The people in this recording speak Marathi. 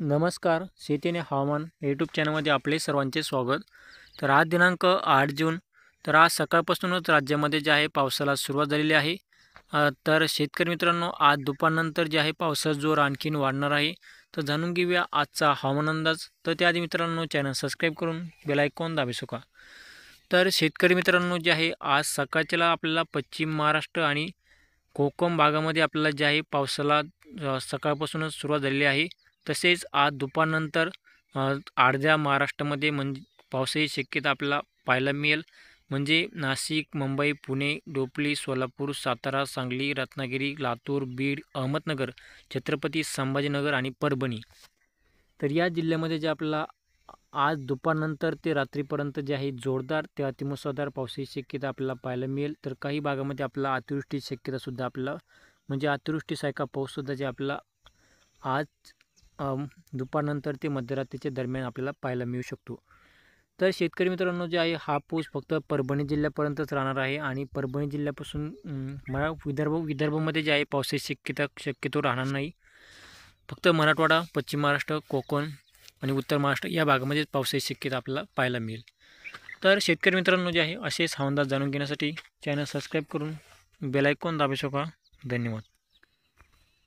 नमस्कार. शेती आणि हवामान यूट्यूब चॅनलमध्ये आपले सर्वांचे स्वागत. तर आज दिनांक 8 जून. तर आज सकाळपासूनच राज्यामध्ये जे आहे पावसाला सुरुवात झालेली आहे. तर शेतकरी मित्रांनो, आज दुपारनंतर जे आहे पावसाचा जोर आणखीन वाढणार आहे. तर जाणून घेऊया आजचा हवामान अंदाज. तर त्याआधी मित्रांनो, चॅनल सबस्क्राईब करून बेल आयकॉन दाबू का. तर शेतकरी मित्रांनो, जे आहे आज सकाळच्याला आपल्याला पश्चिम महाराष्ट्र आणि कोकण भागामध्ये आपल्याला जे आहे पावसाला सकाळपासूनच सुरुवात झालेली आहे. तसेच आज दुपारनंतर अर्ध्या महाराष्ट्रामध्ये म्हणजे पावसाची शक्यता आपल्याला पाहायला मिळेल. म्हणजे नाशिक, मुंबई, पुणे, डोंबिवली, सोलापूर, सातारा, सांगली, रत्नागिरी, लातूर, बीड, अहमदनगर, छत्रपती संभाजीनगर आणि परभणी. तर या जिल्ह्यामध्ये जे आपल्याला आज दुपारनंतर ते रात्रीपर्यंत जे आहे जोरदार ते अतिमुसळधार पावसाची शक्यता आपल्याला पाहायला मिळेल. तर काही भागामध्ये आपल्याला अतिवृष्टीची शक्यतासुद्धा आपल्याला म्हणजे अतिवृष्टीसारखा पाऊससुद्धा जे आपल्याला आज दुपारनंतर ते मध्यरात्रीच्या दरम्यान आपल्याला पाहायला मिळू शकतो. तर शेतकरी मित्रांनो, जे आहे हा पाऊस फक्त परभणी जिल्ह्यापर्यंतच राहणार आहे आणि परभणी जिल्ह्यापासून विदर्भामध्ये जे आहे पावसाची शक्यतो राहणार नाही. फक्त मराठवाडा, पश्चिम महाराष्ट्र, कोकण आणि उत्तर महाराष्ट्र या भागामध्ये पावसाची शक्यता आपल्याला पाहायला मिळेल. तर शेतकरी मित्रांनो, जे आहे असेच हवामान जाणून घेण्यासाठी चॅनल सबस्क्राईब करून बेल आयकॉन दाबू शकता. धन्यवाद.